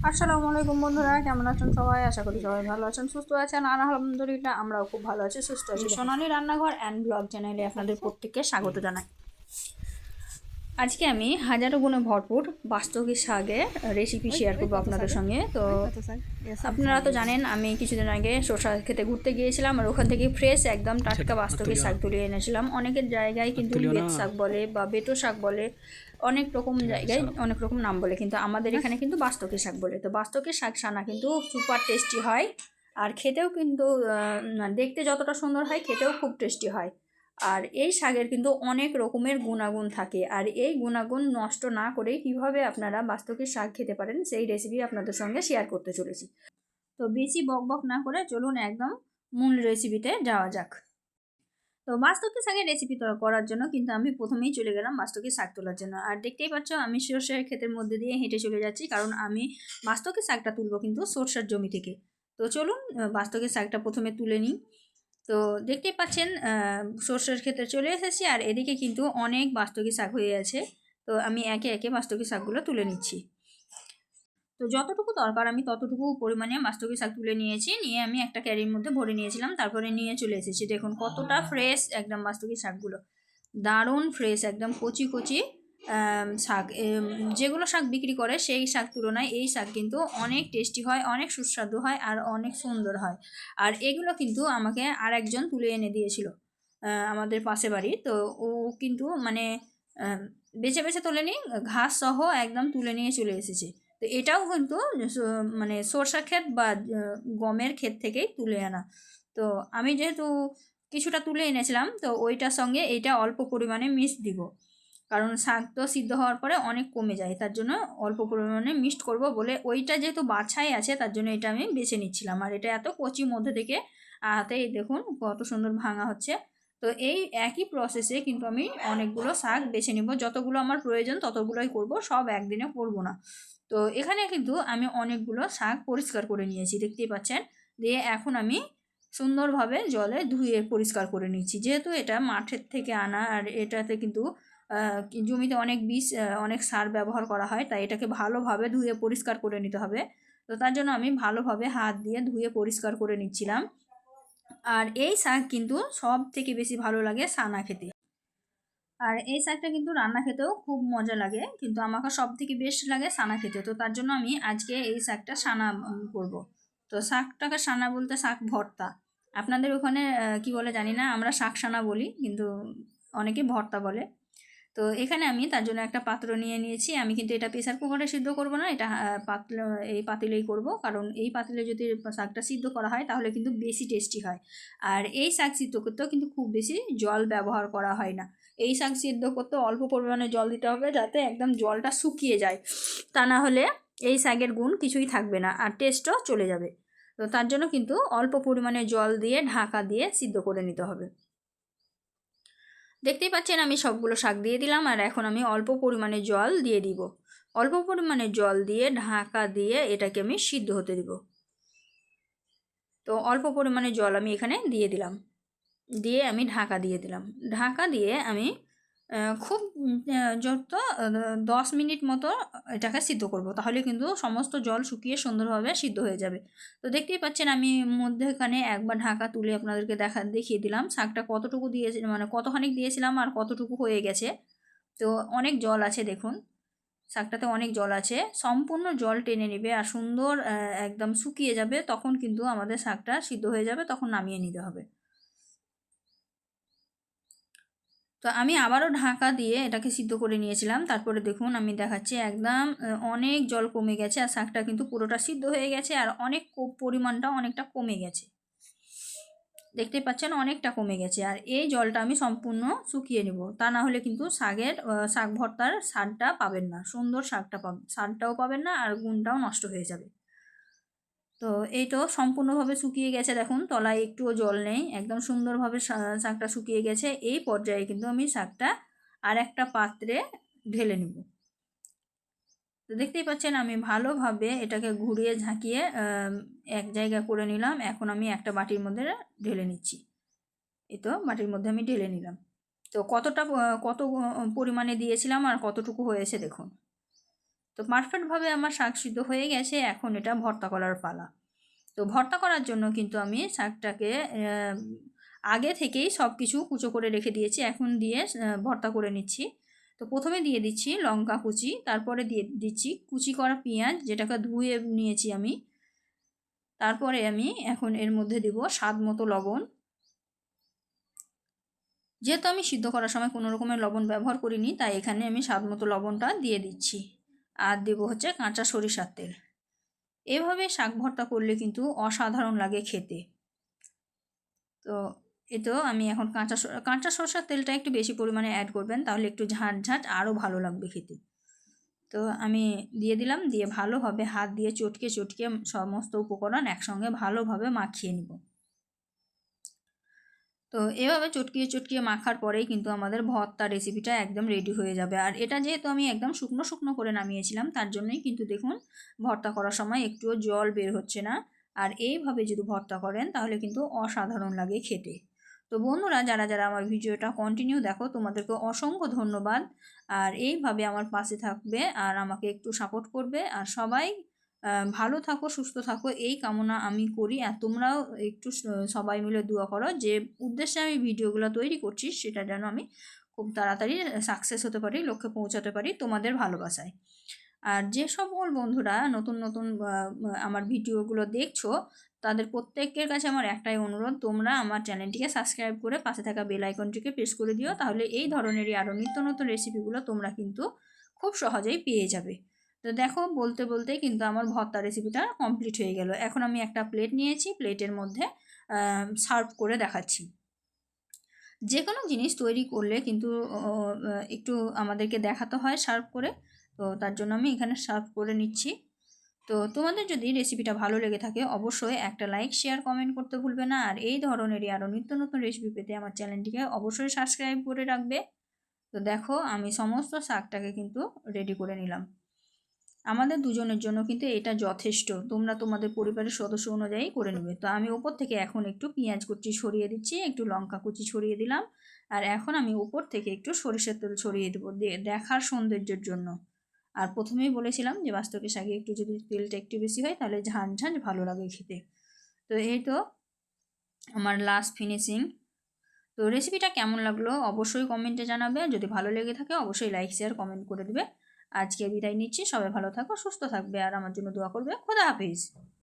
আসসালামু আলাইকুম বন্ধুরা, কেমন আছেন সবাই? আশা করি সবাই ভালো আছেন, সুস্থ আছেন। আর আলহামদুলিল্লাহ আমরাও খুব ভালো আছি, সুস্থ আছি। সোনালী রান্নাঘর অ্যান্ড ব্লগ চ্যানেলে আপনাদের প্রত্যেককে স্বাগত জানাই। আজকে আমি হাজারো গুণে ভরপুর বাস্তবি শাকের রেসিপি শেয়ার করবো আপনাদের সঙ্গে। তো আপনারা তো জানেন আমি কিছুদিন আগে শসা খেতে ঘুরতে গিয়েছিলাম, আর ওখান থেকে ফ্রেশ একদম টাটকা বাস্তবি শাক তুলে এনেছিলাম। অনেকের জায়গায় কিন্তু বেত শাক বলে বা বেটো শাক বলে, অনেক রকম জায়গায় অনেক রকম নাম বলে, কিন্তু আমাদের এখানে কিন্তু বাস্তবি শাক বলে। তো বাস্তবি শাক সানা কিন্তু সুপার টেস্টি হয়, আর খেতেও কিন্তু দেখতে যতটা সুন্দর হয় খেতেও খুব টেস্টি হয়। আর এই শাকের কিন্তু অনেক রকমের গুণাগুণ থাকে, আর এই গুণাগুণ নষ্ট না করে কিভাবে আপনারা বাস্তবিক শাক খেতে পারেন সেই রেসিপি আপনাদের সঙ্গে শেয়ার করতে চলেছি। তো বেশি বক বক না করে চলুন একদম মূল রেসিপিতে যাওয়া যাক। তো বাস্তবিক শাকের রেসিপি করার জন্য কিন্তু আমি প্রথমেই চলে গেলাম বাস্তবিক শাক তোলার জন্য। আর দেখতেই পাচ্ছ আমি সর্ষের ক্ষেতের মধ্যে দিয়ে হেঁটে চলে যাচ্ছি, কারণ আমি বাস্তবিক শাকটা তুলবো কিন্তু সর্ষের জমি থেকে। তো চলুন বাস্তবিক শাকটা প্রথমে তুলে নিই। তো দেখতেই পাচ্ছেন সর্ষের ক্ষেতে চলে এসেছি, আর এদিকে কিন্তু অনেক বাস্তবি শাক হয়ে আছে। তো আমি একে একে বাস্তবি শাকগুলো তুলে নিচ্ছি। তো যতটুকু দরকার আমি ততটুকু পরিমাণে বাস্তবি শাক তুলে নিয়েছি, নিয়ে আমি একটা ক্যারির মধ্যে ভরে নিয়েছিলাম, তারপরে নিয়ে চলে এসেছি। দেখুন কতটা ফ্রেশ একদম বাস্তবি শাকগুলো, দারুণ ফ্রেশ একদম কচি কচি শাক। যেগুলো শাক বিক্রি করে সেই শাক তুলনায় এই শাক কিন্তু অনেক টেস্টি হয়, অনেক সুস্বাদু হয়, আর অনেক সুন্দর হয়। আর এগুলো কিন্তু আমাকে আর একজন তুলে এনে দিয়েছিল, আমাদের পাশে বাড়ি। তো ও কিন্তু মানে বেছে বেছে তোলে নি, ঘাস সহ একদম তুলে নিয়ে চলে এসেছে। তো এটাও কিন্তু মানে সরষা ক্ষেত বা গমের ক্ষেত থেকেই তুলে আনা। তো আমি যেহেতু কিছুটা তুলে এনেছিলাম, তো ওইটার সঙ্গে এইটা অল্প পরিমাণে মিক্স দিব, কারণ শাক তো সিদ্ধ হওয়ার পরে অনেক কমে যায়, তার জন্য অল্প পরিমাণে মিক্সড করব বলে ওইটা যেহেতু বাছাই আছে তার জন্য এটা আমি বেছে নিচ্ছিলাম। আর এটা এত কচি মধ্যে থেকে হাতে দেখুন কত সুন্দর ভাঙা হচ্ছে। তো এই একই প্রসেসে কিন্তু আমি অনেকগুলো শাক বেছে নিব, যতগুলো আমার প্রয়োজন ততগুলোই করব, সব একদিনে করব না। তো এখানে কিন্তু আমি অনেকগুলো শাক পরিষ্কার করে নিয়েছি, দেখতেই পাচ্ছেন। দিয়ে এখন আমি সুন্দরভাবে জলে ধুয়ে পরিষ্কার করে নিচ্ছি, যেহেতু এটা মাঠের থেকে আনা, আর এটাতে কিন্তু জমিতে অনেক বিষ অনেক সার ব্যবহার করা হয়, তাই এটাকে ভালোভাবে ধুয়ে পরিষ্কার করে নিতে হবে। তো তার জন্য আমি ভালোভাবে হাত দিয়ে ধুয়ে পরিষ্কার করে নিচ্ছিলাম। আর এই শাক কিন্তু সব থেকে বেশি ভালো লাগে সানা খেতে, আর এই শাকটা কিন্তু রান্না খেতেও খুব মজা লাগে, কিন্তু আমাকে সব থেকে বেস্ট লাগে সানা খেতে। তো তার জন্য আমি আজকে এই শাকটা সানা করব। তো শাকটাকে সানা বলতে শাক ভর্তা, আপনাদের ওখানে কি বলে জানি না, আমরা শাক সানা বলি, কিন্তু অনেকে ভর্তা বলে। তো এখানে আমি তার জন্য একটা পাত্র নিয়ে নিয়েছি। আমি কিন্তু এটা প্রেসার কুকারে সিদ্ধ করব না, এটা এই পাতিলেই করব, কারণ এই পাতিলে যদি শাকটা সিদ্ধ করা হয় তাহলে কিন্তু বেশি টেস্টি হয়। আর এই শাক সিদ্ধ করতেও কিন্তু খুব বেশি জল ব্যবহার করা হয় না। এই শাক সিদ্ধ করতে অল্প পরিমাণে জল দিতে হবে, যাতে একদম জলটা শুকিয়ে যায়, তা না হলে এই শাকের গুণ কিছুই থাকবে না, আর টেস্টও চলে যাবে। তো তার জন্য কিন্তু অল্প পরিমাণে জল দিয়ে ঢাকা দিয়ে সিদ্ধ করে নিতে হবে। দেখতেই পাচ্ছেন আমি সবগুলো শাক দিয়ে দিলাম, আর এখন আমি অল্প পরিমাণে জল দিয়ে দিব। অল্প পরিমাণে জল দিয়ে ঢাকা দিয়ে এটাকে আমি সিদ্ধ হতে দিব। তো অল্প পরিমাণে জল আমি এখানে দিয়ে দিলাম, দিয়ে আমি ঢাকা দিয়ে দিলাম। ঢাকা দিয়ে আমি খুব যত 10 মিনিট মতো এটাকে সিদ্ধ করব, তাহলে কিন্তু সমস্ত জল শুকিয়ে সুন্দরভাবে সিদ্ধ হয়ে যাবে। তো দেখতেই পাচ্ছেন আমি মধ্যেখানে একবার ঢাকা তুলে আপনাদেরকে দেখিয়ে দিলাম শাকটা কতটুকু দিয়েছি, মানে কতখানি দিয়েছিলাম আর কতটুকু হয়ে গেছে। তো অনেক জল আছে দেখুন, শাকটাতে অনেক জল আছে, সম্পূর্ণ জল টেনে নেবে আর সুন্দর একদম শুকিয়ে যাবে, তখন কিন্তু আমাদের শাকটা সিদ্ধ হয়ে যাবে, তখন নামিয়ে নিতে হবে। তো আমি আবারও ঢাকা দিয়ে এটাকে সিদ্ধ করে নিয়েছিলাম, তারপরে দেখুন আমি দেখাচ্ছি একদম অনেক জল কমে গেছে, আর শাকটা কিন্তু পুরোটা সিদ্ধ হয়ে গেছে, আর অনেক পরিমাণটা অনেকটা কমে গেছে, দেখতে পাচ্ছেন অনেকটা কমে গেছে। আর এই জলটা আমি সম্পূর্ণ শুকিয়ে নেব, তা না হলে কিন্তু শাক ভর্তার স্বাদটা পাবেন না, সুন্দর স্বাদটাও পাবেন না, আর গুণটাও নষ্ট হয়ে যাবে। তো এই তো সম্পূর্ণভাবে শুকিয়ে গেছে, দেখুন তলায় একটুও জল নেই, একদম সুন্দরভাবে শাকটা শুকিয়ে গেছে। এই পর্যায়ে কিন্তু আমি শাকটা আর একটা পাত্রে ঢেলে নেব। তো দেখতেই পাচ্ছেন আমি ভালোভাবে এটাকে ঘুরিয়ে ঝাঁকিয়ে এক জায়গা করে নিলাম। এখন আমি একটা বাটির মধ্যে ঢেলে নিচ্ছি। এই তো বাটির মধ্যে আমি ঢেলে নিলাম। তো কত পরিমাণে দিয়েছিলাম আর কতটুকু হয়েছে দেখুন। তো পারফেক্টভাবে আমার শাক সিদ্ধ হয়ে গেছে, এখন এটা ভর্তা করার পালা। তো ভর্তা করার জন্য কিন্তু আমি শাকটাকে আগে থেকেই সব কিছু কুচো করে রেখে দিয়েছি, এখন দিয়ে ভর্তা করে নিচ্ছি। তো প্রথমে দিয়ে দিচ্ছি লঙ্কা কুচি, তারপরে দিয়ে দিচ্ছি কুচি করা পেঁয়াজ যেটাকে ধুয়ে নিয়েছি আমি। তারপরে আমি এখন এর মধ্যে দেব স্বাদ মতো লবণ। যেহেতু আমি সিদ্ধ করার সময় কোনো রকমের লবণ ব্যবহার করিনি, তাই এখানে আমি স্বাদ মতো লবণটা দিয়ে দিচ্ছি। আর দেবো হচ্ছে কাঁচা সরিষার তেল। এভাবে শাক ভর্তা করলে কিন্তু অসাধারণ লাগে খেতে। তো এতেও আমি এখন কাঁচা সরষের তেলটা একটু বেশি পরিমাণে অ্যাড করবেন, তাহলে একটু ঝাঁট ঝাঁট আরও ভালো লাগবে খেতে। তো আমি দিয়ে দিলাম, দিয়ে ভালোভাবে হাত দিয়ে চটকে চটকে সমস্ত উপকরণ একসঙ্গে ভালোভাবে মাখিয়ে নিব। তো এভাবে চটকিয়ে চটকিয়ে মাখার পরেই কিন্তু আমাদের ভর্তা রেসিপিটা একদম রেডি হয়ে যাবে। আর এটা যেহেতু আমি একদম শুকনো শুকনো করে নামিয়েছিলাম, তার জন্যই কিন্তু দেখুন ভর্তা করার সময় একটুও জল বের হচ্ছে না। আর এইভাবে যদি ভর্তা করেন তাহলে কিন্তু অসাধারণ লাগে খেতে। তো বন্ধুরা, যারা যারা আমার ভিডিওটা কন্টিনিউ দেখো, তোমাদেরকে অসংখ্য ধন্যবাদ। আর এইভাবে আমার পাশে থাকবে আর আমাকে একটু সাপোর্ট করবে। আর সবাই ভালো থাকো, সুস্থ থাকো, এই কামনা আমি করি। আর তোমরাও একটু সবাই মিলে দোয়া করো যে উদ্দেশ্যে আমি ভিডিওগুলো তৈরি করছি সেটা যেন আমি খুব তাড়াতাড়ি সাকসেস হতে পারি, লক্ষ্যে পৌঁছাতে পারি তোমাদের ভালোবাসায়। আর যে সকল বন্ধুরা নতুন নতুন আমার ভিডিওগুলো দেখছো, তাদের প্রত্যেকের কাছে আমার একটাই অনুরোধ, তোমরা আমার চ্যানেলটিকে সাবস্ক্রাইব করে পাশে থাকা বেল আইকনটিকে প্রেস করে দিও। তাহলে এই ধরনেরই আরও নিত্য নতুন রেসিপিগুলো তোমরা কিন্তু খুব সহজেই পেয়ে যাবে। তো দেখো, বলতে বলতে কিন্তু আমার ভর্তা রেসিপিটা কমপ্লিট হয়ে গেল। এখন আমি একটা প্লেট নিয়েছি, প্লেটের মধ্যে সার্ভ করে দেখাচ্ছি। যে কোনো জিনিস তৈরি করলে কিন্তু একটু আমাদেরকে দেখাতে হয় সার্ভ করে। তো তার জন্য আমি এখানে সার্ভ করে নিচ্ছি। তো তোমাদের যদি রেসিপিটা ভালো লেগে থাকে, অবশ্যই একটা লাইক, শেয়ার, কমেন্ট করতে ভুলবে না। আর এই ধরনেরই আরও নিত্য নতুন রেসিপি পেতে আমার চ্যানেলটিকে অবশ্যই সাবস্ক্রাইব করে রাখবে। তো দেখো, আমি সমস্ত শাকটাকে কিন্তু রেডি করে নিলাম। আমাদের দুজনের জন্য কিন্তু এটা যথেষ্ট, তোমরা তোমাদের পরিবারের সদস্য অনুযায়ী করে নেবে। তো আমি ওপর থেকে এখন একটু পেঁয়াজ কুচি ছড়িয়ে দিচ্ছি, একটু লঙ্কা কুচি ছড়িয়ে দিলাম। আর এখন আমি ওপর থেকে একটু সরিষার তেল ছড়িয়ে দেবো দেখার সৌন্দর্যের জন্য। আর প্রথমেই বলেছিলাম যে বাস্তবের শাকে একটু যদি তেলটা একটু বেশি হয় তাহলে ঝাঁঝ ঝাঁঝ ভালো লাগে খেতে। তো এই তো আমার লাস্ট ফিনিশিং। তো রেসিপিটা কেমন লাগলো অবশ্যই কমেন্টে জানাবে। যদি ভালো লেগে থাকে অবশ্যই লাইক, শেয়ার, কমেন্ট করে দেবে। আজকে বিদায় নিচ্ছি, সবাই ভালো থাকো, সুস্থ থাকবে আর আমার জন্য দোয়া করবে। খোদা হাফিজ।